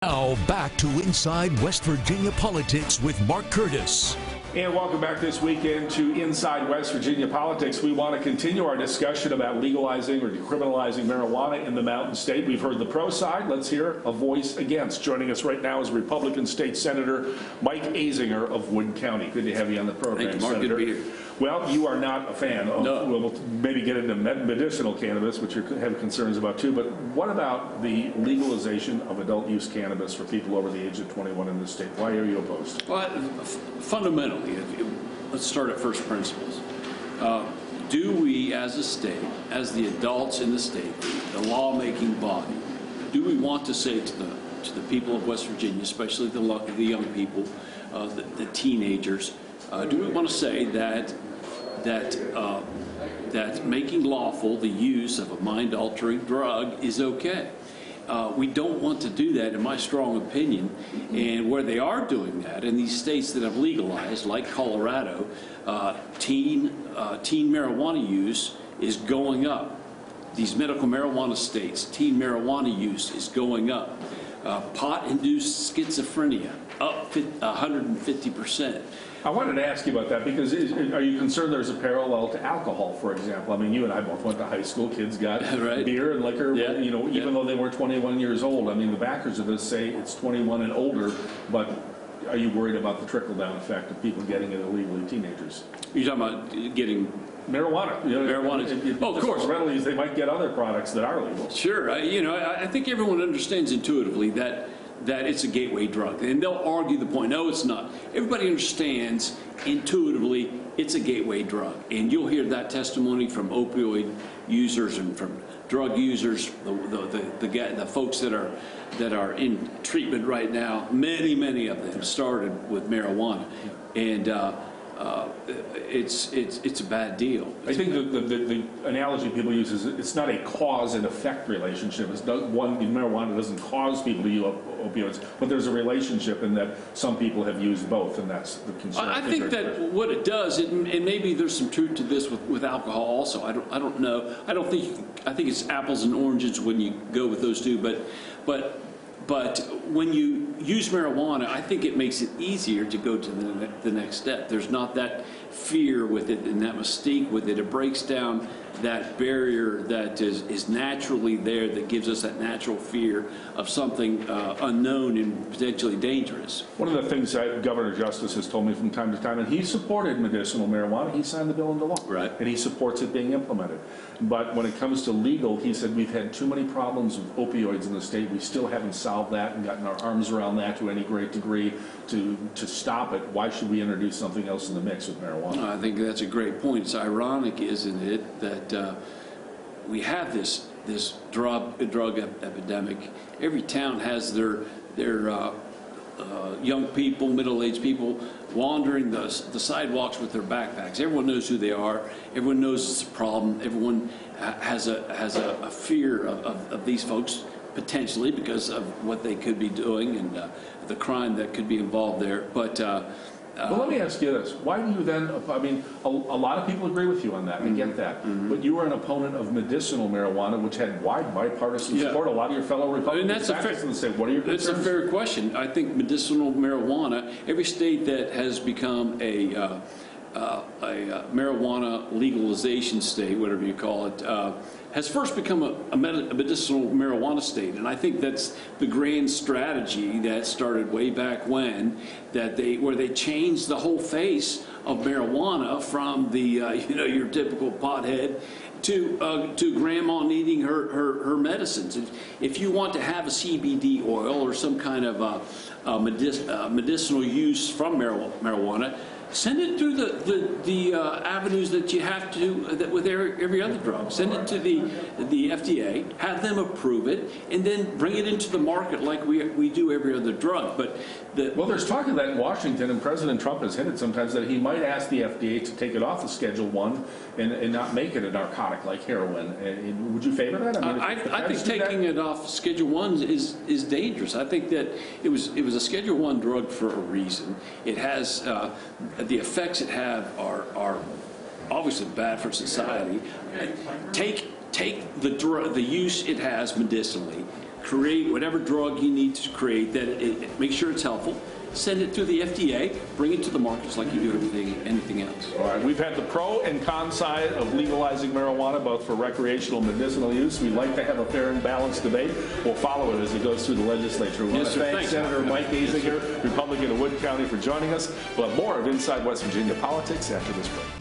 Now back to Inside West Virginia Politics with Mark Curtis. And welcome back this weekend to Inside West Virginia Politics. We want to continue our discussion about legalizing or decriminalizing marijuana in the Mountain State. We've heard the pro side. Let's hear a voice against. Joining us right now is Republican State Senator Mike Azinger of Wood County. Good to have you on the program, Thank you, Mark. Senator. Good to be here. Well, you are not a fan of, no. We'll maybe get into medicinal cannabis, which you have concerns about too, but what about the legalization of adult use cannabis for people over the age of 21 in the state? Why are you opposed? Well, fundamentally, let's start at first principles. Do we as a state, as the adults in the state, the lawmaking body, do we want to say to the people of West Virginia, especially the young people, the teenagers, do we want to say that making lawful the use of a mind-altering drug is okay? We don't want to do that, in my strong opinion. And where they are doing that, in these states that have legalized, like Colorado, teen marijuana use is going up. These medical marijuana states, teen marijuana use is going up. Pot-induced schizophrenia, up 150%. I wanted to ask you about that because are you concerned there's a parallel to alcohol, for example? I mean, you and I both went to high school. Kids got right. beer and liquor, even though they were 21 years old. I mean, the backers of this say it's 21 and older, but are you worried about the trickle-down effect of people getting it illegally, teenagers? You're talking about getting marijuana. Marijuana. Of course. Readily as they might get other products that are legal. Sure. I think everyone understands intuitively that it's a gateway drug. And they'll argue the point, no, it's not. Everybody understands intuitively it's a gateway drug. And you'll hear that testimony from opioid users and from drug users, the folks that are in treatment right now. Many of them started with marijuana. And it's a bad deal. I think the analogy people use is it's not a cause and effect relationship. Marijuana doesn't cause people to use opioids, but there's a relationship in that some people have used both, and that's the concern. I think that what it does, and maybe there's some truth to this with alcohol also. I don't know. I think it's apples and oranges when you go with those two, but when you use marijuana, I think it makes it easier to go to the next step. There's not that fear with it and that mystique with it. It breaks down that barrier that is naturally there, that gives us that natural fear of something unknown and potentially dangerous. One of the things that Governor Justice has told me from time to time, and he supported medicinal marijuana, he signed the bill into law. Right. And he supports it being implemented. But when it comes to legal, he said we've had too many problems with opioids in the state. We still haven't solved that and gotten our arms around that to any great degree to stop it. Why should we introduce something else in the mix with marijuana? I think that's a great point. It's ironic, isn't it, that we have this drug epidemic. Every town has their young people, middle-aged people wandering the sidewalks with their backpacks. Everyone knows who they are. Everyone knows it's a problem. Everyone has a fear of these folks potentially because of what they could be doing and the crime that could be involved there. But well, let me ask you this. Why do you then, I mean, a lot of people agree with you on that. I get that. But you were an opponent of medicinal marijuana, which had wide bipartisan support. A lot of your fellow Republicans say, what are your concerns? That's a fair question. I think medicinal marijuana, every state that has become a marijuana legalization state, whatever you call it, has first become a medicinal marijuana state. And I think that's the grand strategy that started way back when, where they changed the whole face of marijuana from the your typical pothead to grandma needing her medicines. If you want to have a CBD oil or some kind of medicinal use from marijuana, send it through the avenues that you have to with every other drug. Send it to the FDA, have them approve it, and then bring it into the market like we do every other drug. But well, there's talk of that in Washington, and President Trump has hinted sometimes that he might ask the FDA to take it off of Schedule I and not make it a narcotic like heroin. And would you favor that? I think taking it off Schedule I is dangerous. I think that it was a Schedule I drug for a reason. It has the effects it have are obviously bad for society. Take the use it has medicinally, create whatever drug you need to create, that make sure it's helpful. Send it through the FDA, bring it to the markets like you do anything else. All right, we've had the pro and con side of legalizing marijuana, both for recreational and medicinal use. We like to have a fair and balanced debate. We'll follow it as it goes through the legislature. We want to thank Senator Mike Azinger, Republican of Wood County, for joining us. We'll have more of Inside West Virginia Politics after this break.